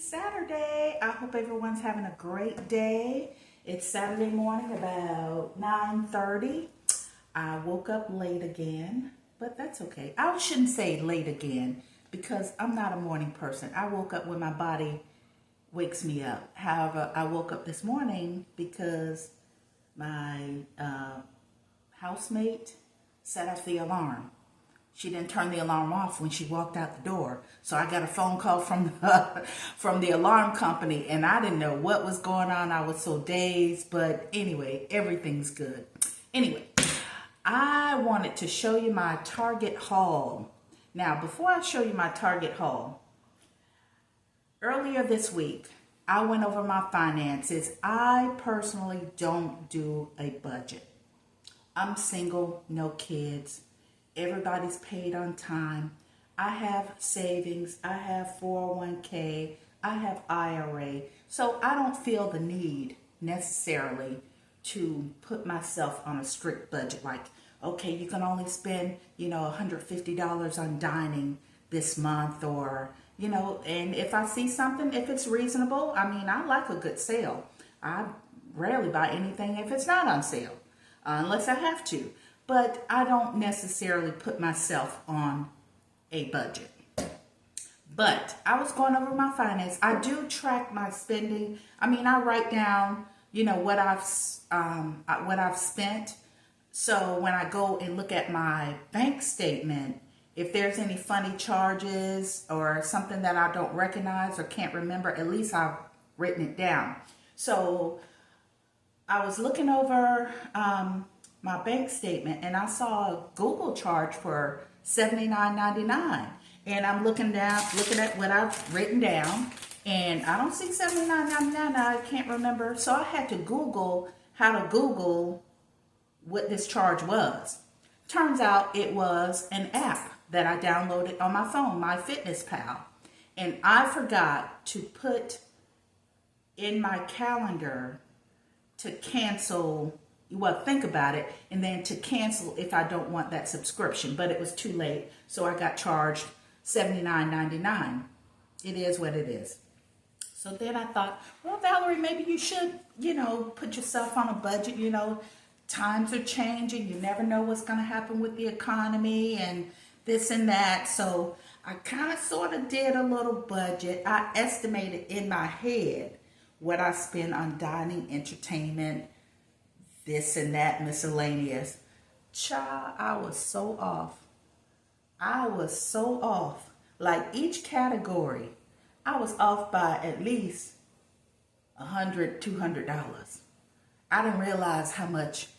Saturday. I hope everyone's having a great day. It's Saturday morning about 9:30. I woke up late again, but that's okay. I shouldn't say late again because I'm not a morning person. I woke up when my body wakes me up. However, I woke up this morning because my housemate set off the alarm. She didn't turn the alarm off when she walked out the door. So I got a phone call from from the alarm company, and I didn't know what was going on. I was so dazed, but anyway, everything's good. Anyway, I wanted to show you my Target haul. Now, before I show you my Target haul, earlier this week, I went over my finances. I personally don't do a budget. I'm single, no kids. Everybody's paid on time. I have savings. I have 401k. I have IRA. So I don't feel the need necessarily to put myself on a strict budget. Like, okay, you can only spend, $150 on dining this month, or, and if I see something, if it's reasonable, I like a good sale. I rarely buy anything if it's not on sale, unless I have to. But I don't necessarily put myself on a budget. But I was going over my finance. I do track my spending. I write down, what I've spent. So when I go and look at my bank statement, if there's any funny charges or something that I don't recognize or can't remember, at least I've written it down. So I was looking over my bank statement, and I saw a Google charge for $79.99, and I'm looking at what I've written down, and I don't see $79.99. I can't remember, so I had to Google how to Google what this charge was. Turns out it was an app that I downloaded on my phone, MyFitnessPal, and I forgot to put in my calendar to cancel. Well, think about it, and then to cancel if I don't want that subscription. But it was too late, so I got charged $79.99. It is what it is. So then I thought, well, Valerie, maybe you should, put yourself on a budget. Times are changing. You never know what's going to happen with the economy and this and that. So I kind of sort of did a little budget. I estimated in my head what I spend on dining, entertainment, this and that, miscellaneous. Child, I was so off. Like each category, I was off by at least $100, $200. I didn't realize how much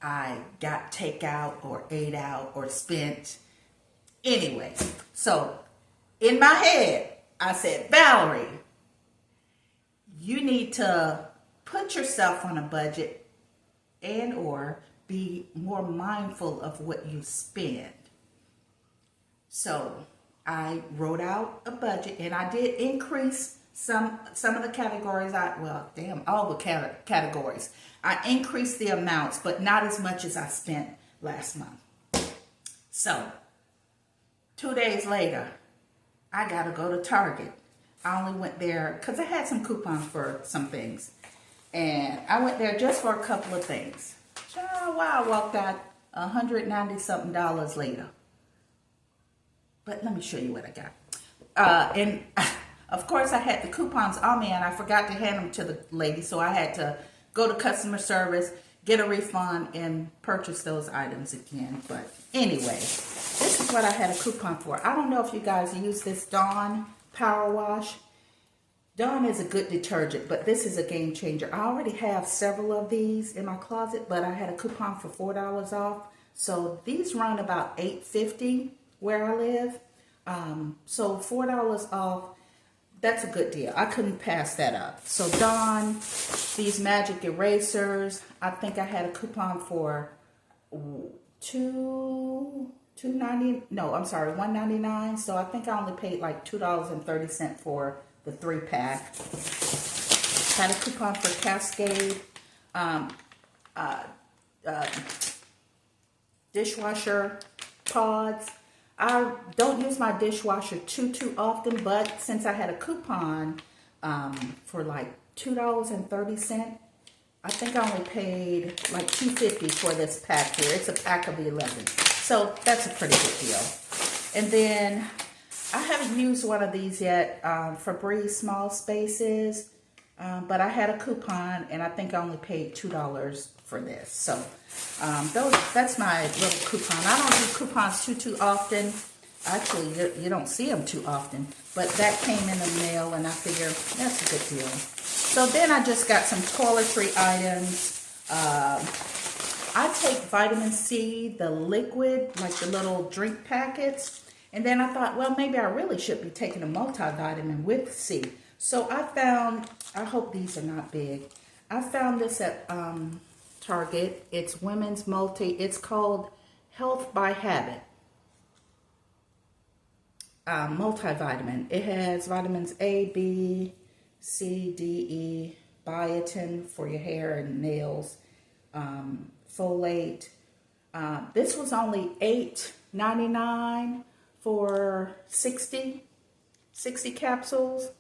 I got takeout or ate out or spent. Anyway, so in my head, I said, Valerie, you need to put yourself on a budget and or be more mindful of what you spend. So I wrote out a budget, and I did increase some of the categories. All the categories. I increased the amounts, but not as much as I spent last month. So 2 days later, I gotta go to Target. I only went there because I had some coupons for some things. And I went there just for a couple of things. I walked out $190-something later. But let me show you what I got. And of course, I had the coupons on me, and I forgot to hand them to the lady. So I had to go to customer service, get a refund, and purchase those items again. But anyway, this is what I had a coupon for. I don't know if you guys use this Dawn Power Wash. Dawn is a good detergent, but this is a game changer. I already have several of these in my closet, but I had a coupon for $4 off. So these run about $8.50 where I live. So $4 off, that's a good deal. I couldn't pass that up. So Dawn, these magic erasers, I think I had a coupon for $1.99. So I think I only paid like $2.30 for the 3-pack. Had a coupon for Cascade dishwasher pods. I don't use my dishwasher too often, but since I had a coupon, for like $2.30. I think I only paid like $2.50 for this pack here. It's a pack of 11. So that's a pretty good deal. And then I haven't used one of these yet, Febreze Small Spaces, but I had a coupon and I think I only paid $2 for this. So that's my little coupon. I don't do coupons too often. Actually, you don't see them too often, but that came in the mail and I figure that's a good deal. So then I just got some toiletry items. I take vitamin C, the liquid, like the little drink packets. And then I thought, well, maybe I really should be taking a multivitamin with C. So I found, I hope these are not big. I found this at Target. It's women's it's called Health by Habit. Multivitamin. It has vitamins A, B, C, D, E, biotin for your hair and nails, folate. This was only $8.99 for 60 capsules.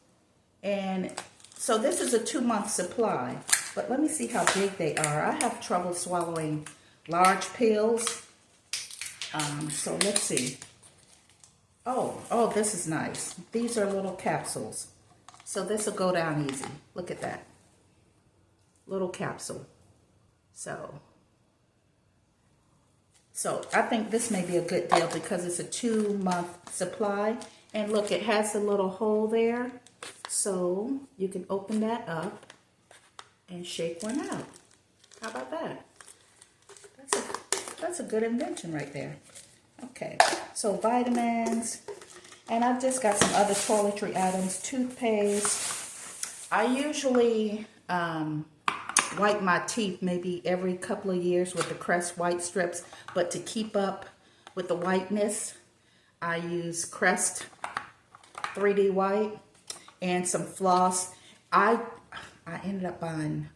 And so this is a 2-month supply. But let me see how big they are. I have trouble swallowing large pills. So let's see. Oh, this is nice. These are little capsules. So this will go down easy. Look at that. Little capsule. So I think this may be a good deal because it's a 2-month supply. And look, it has a little hole there. So you can open that up and shake one out. How about that? That's a good invention right there. Okay, so vitamins, and I've just got some other toiletry items, toothpaste. I usually wipe my teeth maybe every couple of years with the Crest white strips, but to keep up with the whiteness, I use Crest 3D white and some floss. I ended up buying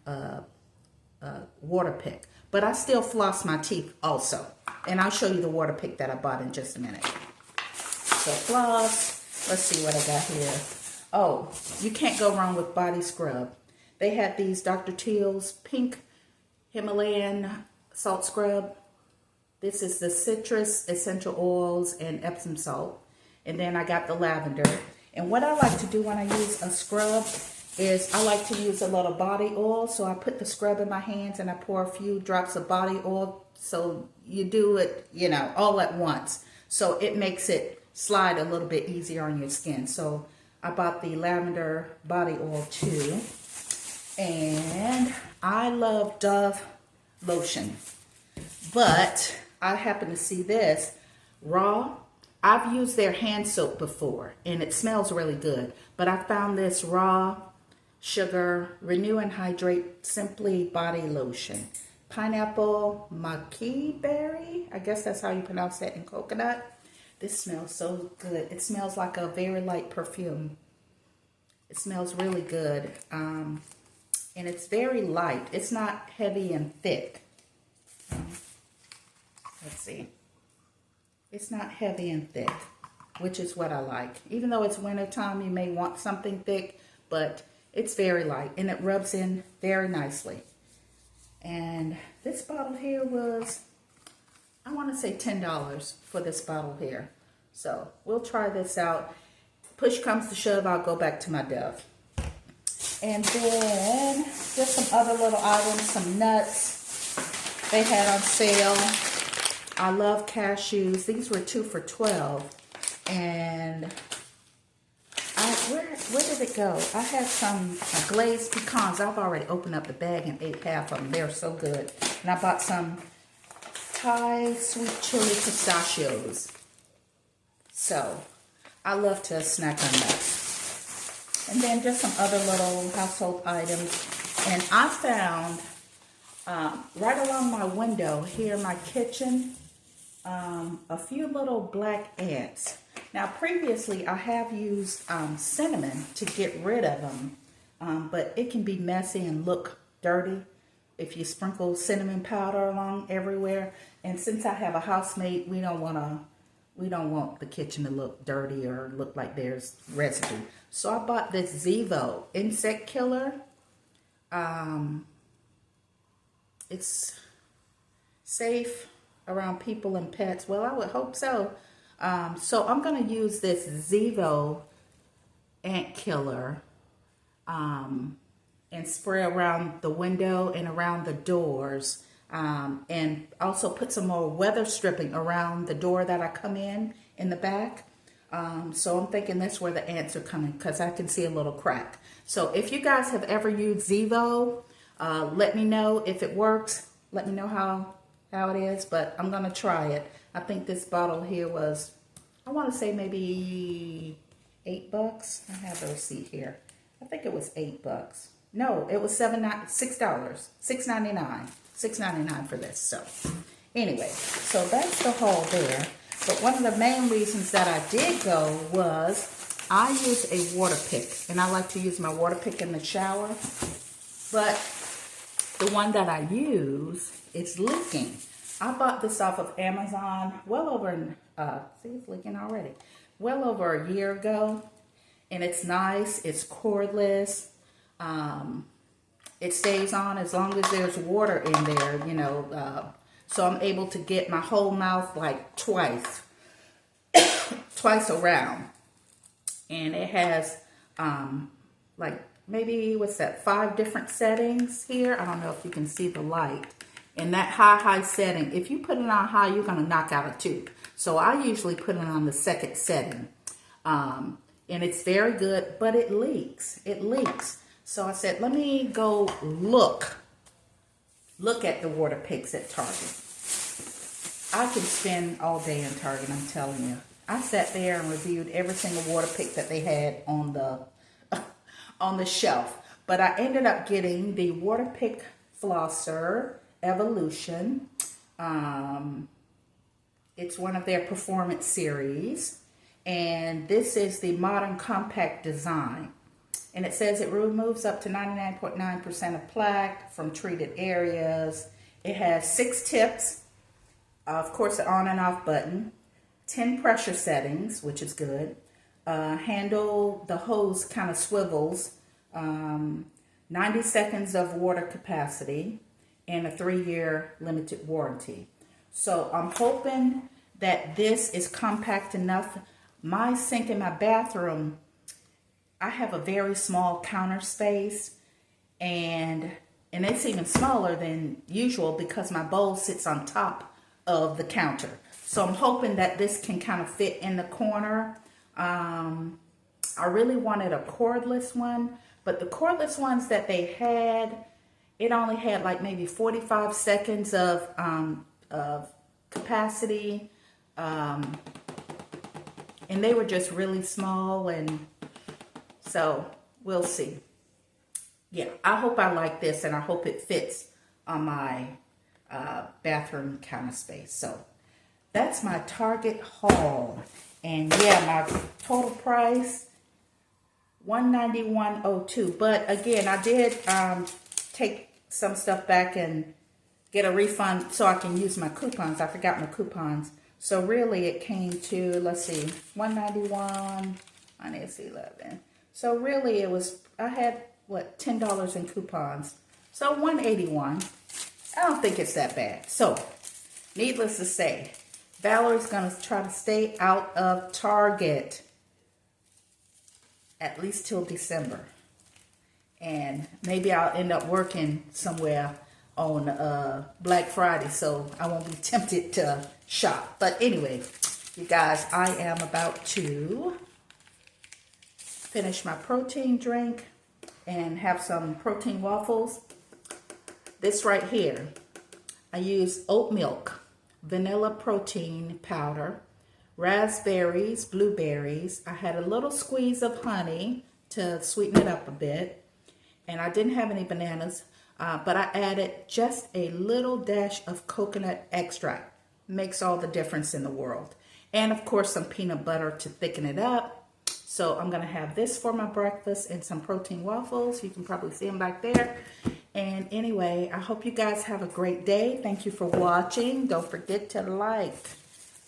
Waterpik, but I still floss my teeth also. And I'll show you the Waterpik that I bought in just a minute. So floss, let's see what I got here. Oh, you can't go wrong with body scrub. They had these Dr. Teal's pink Himalayan salt scrub. This is the citrus essential oils and Epsom salt. And then I got the lavender. And what I like to do when I use a scrub is I like to use a little body oil. So I put the scrub in my hands and I pour a few drops of body oil. So you do it, all at once. So it makes it slide a little bit easier on your skin. So I bought the lavender body oil too. And I love Dove lotion. But I happen to see this raw. I've used their hand soap before and it smells really good. But I found this raw sugar, renew and hydrate simply body lotion. Pineapple maqui berry. I guess that's how you pronounce that, in coconut. This smells so good. It smells like a very light perfume. It smells really good. And it's very light. It's not heavy and thick. Let's see. It's not heavy and thick, which is what I like. Even though it's wintertime, you may want something thick, but it's very light and it rubs in very nicely. And this bottle here was, I want to say $10 for this bottle here. So we'll try this out. Push comes to shove, I'll go back to my Dove. And then just some other little items, some nuts they had on sale. I love cashews. These were 2 for $12. And where did it go? I had some glazed pecans. I've already opened up the bag and ate half of them. They're so good. And I bought some Thai sweet chili pistachios. So I love to snack on nuts. And then just some other little household items. And I found right along my window here in my kitchen a few little black ants. Now previously I have used cinnamon to get rid of them, but it can be messy and look dirty if you sprinkle cinnamon powder along everywhere. And since I have a housemate, we don't want to We don't want the kitchen to look dirty or look like there's residue. So I bought this Zevo insect killer. It's safe around people and pets. Well, I would hope so. So I'm going to use this Zevo ant killer and spray around the window and around the doors. And also put some more weather stripping around the door that I come in the back. So I'm thinking that's where the ants are coming because I can see a little crack. So if you guys have ever used Zevo, let me know if it works. Let me know how it is, but I'm going to try it. I think this bottle here was, I want to say maybe $8. I have a receipt here. I think it was $8. No, it was $6, $6.99. $6.99 for this. So anyway, so that's the haul there. But one of the main reasons that I did go was I use a Waterpik, and I like to use my Waterpik in the shower. But the one that I use is leaking. I bought this off of Amazon well over, see, it's leaking already, well over a year ago. And it's nice. It's cordless. It stays on as long as there's water in there, you know. So I'm able to get my whole mouth like twice around. And it has like maybe, what's that, 5 different settings here. I don't know if you can see the light. And that high setting, if you put it on high, you're going to knock out a tooth. So I usually put it on the second setting. And it's very good, but it leaks. It leaks. So I said, let me go look at the Waterpiks at Target. I can spend all day in Target, I'm telling you. I sat there and reviewed every single Waterpik that they had on the shelf. But I ended up getting the Waterpik Flosser Evolution. It's one of their performance series. And this is the modern compact design. And it says it removes up to 99.9% of plaque from treated areas. It has 6 tips. Of course, the on and off button. 10 pressure settings, which is good. Handle, the hose kind of swivels. 90 seconds of water capacity. And a 3-year limited warranty. So I'm hoping that this is compact enough. My sink in my bathroom, I have a very small counter space, and it's even smaller than usual because my bowl sits on top of the counter. So I'm hoping that this can kind of fit in the corner. I really wanted a cordless one, but the cordless ones that they had, it only had like maybe 45 seconds of capacity, and they were just really small, and so we'll see. Yeah, I hope I like this, and I hope it fits on my bathroom counter space. So that's my Target haul. And yeah, my total price, $191.02. But again, I did take some stuff back and get a refund so I can use my coupons. I forgot my coupons. So really it came to, let's see, $191 minus 11. So really it was, I had, what, $10 in coupons. So $181. I don't think it's that bad. So, needless to say, Valerie's going to try to stay out of Target at least till December. And maybe I'll end up working somewhere on Black Friday, so I won't be tempted to shop. But anyway, you guys, I am about to finish my protein drink and have some protein waffles. This right here, I use oat milk, vanilla protein powder, raspberries, blueberries. I had a little squeeze of honey to sweeten it up a bit. And I didn't have any bananas, but I added just a little dash of coconut extract. Makes all the difference in the world. And of course, some peanut butter to thicken it up. So I'm going to have this for my breakfast and some protein waffles. You can probably see them back there. And anyway, I hope you guys have a great day. Thank you for watching. Don't forget to like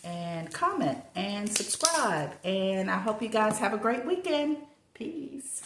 and comment. comment, and subscribe. And I hope you guys have a great weekend. Peace.